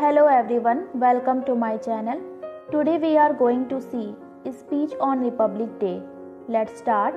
Hello everyone, welcome to my channel. Today we are going to see Speech on Republic Day. Let's start.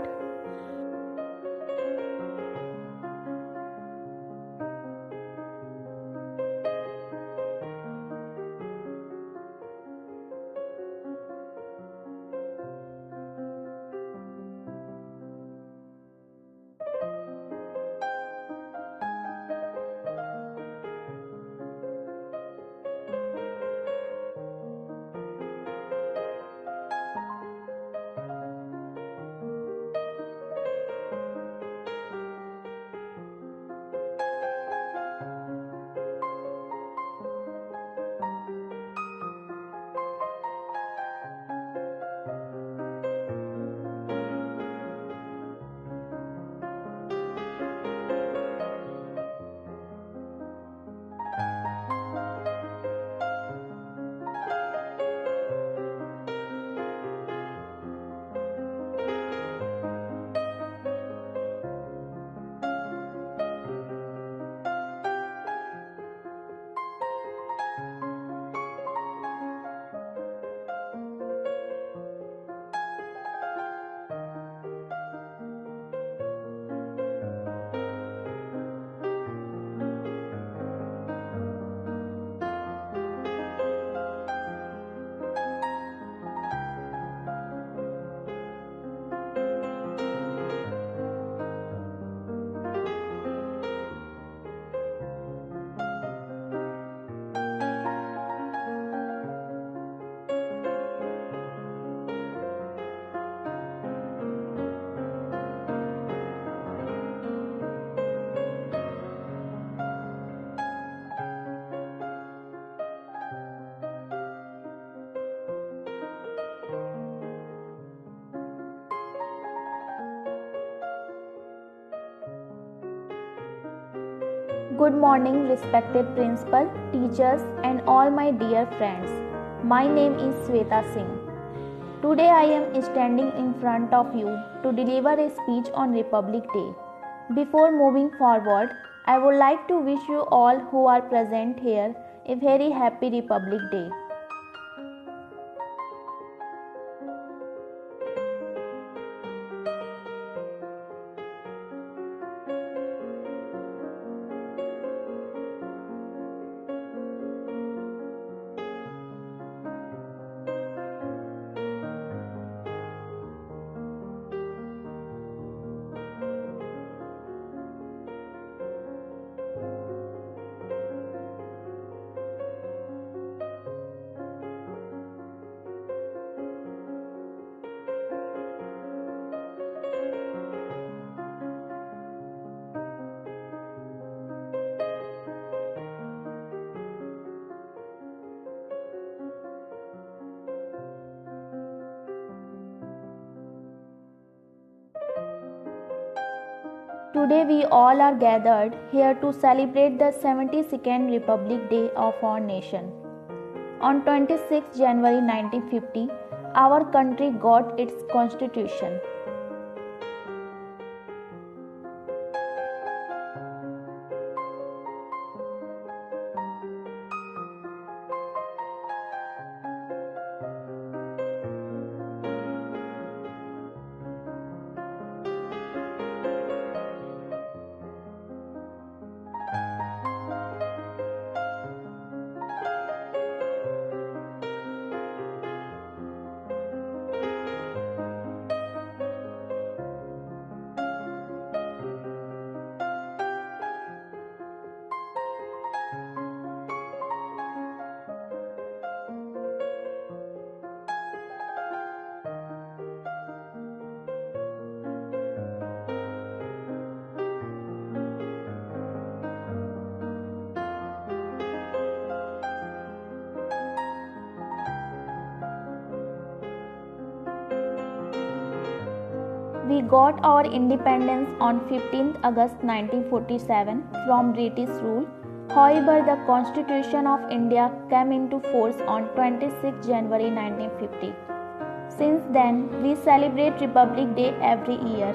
Good morning, respected principal, teachers, and all my dear friends. My name is Sweta Singh. Today I am standing in front of you to deliver a speech on Republic Day. Before moving forward, I would like to wish you all who are present here a very happy Republic Day. Today we all are gathered here to celebrate the 72nd Republic Day of our nation. On 26 January 1950, our country got its constitution. We got our independence on 15th August 1947 from British rule. However, the Constitution of India came into force on 26 January 1950. Since then, we celebrate Republic Day every year.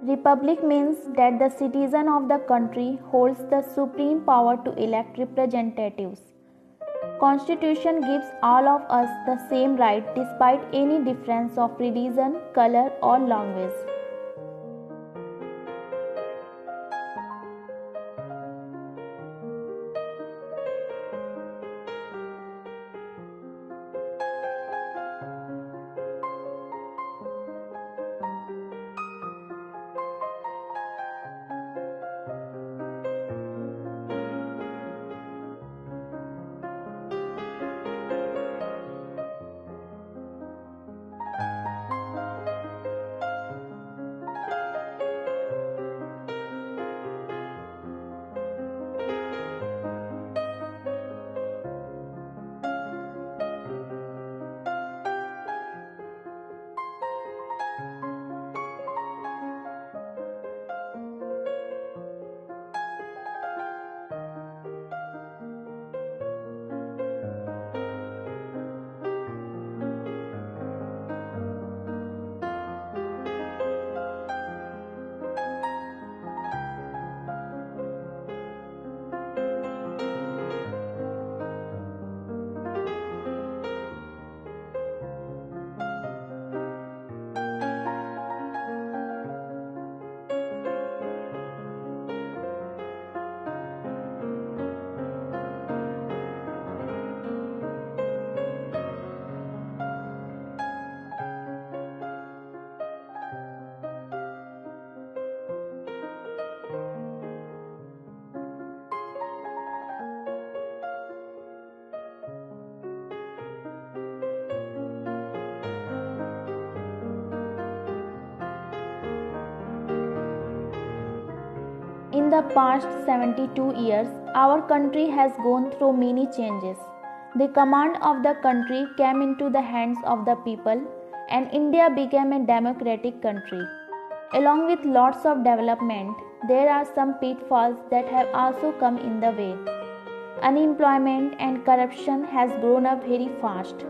Republic means that the citizen of the country holds the supreme power to elect representatives. Constitution gives all of us the same right despite any difference of religion, color or language. In the past 72 years, our country has gone through many changes. The command of the country came into the hands of the people, and India became a democratic country. Along with lots of development, there are some pitfalls that have also come in the way. Unemployment and corruption has grown up very fast.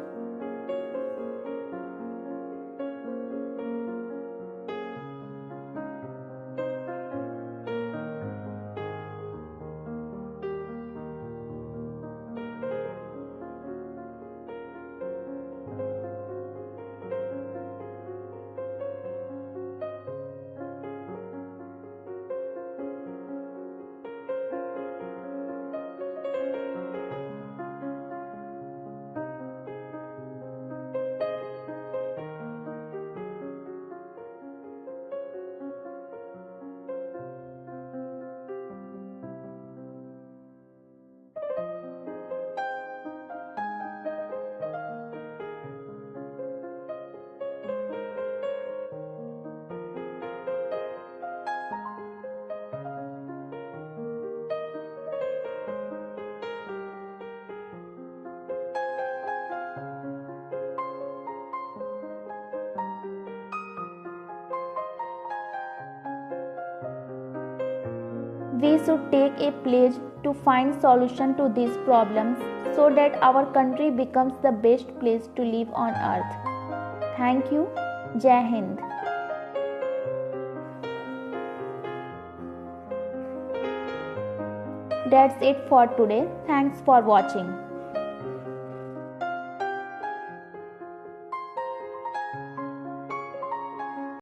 We should take a pledge to find solution to these problems so that our country becomes the best place to live on earth. Thank you. Jai Hind. That's it for today. Thanks for watching.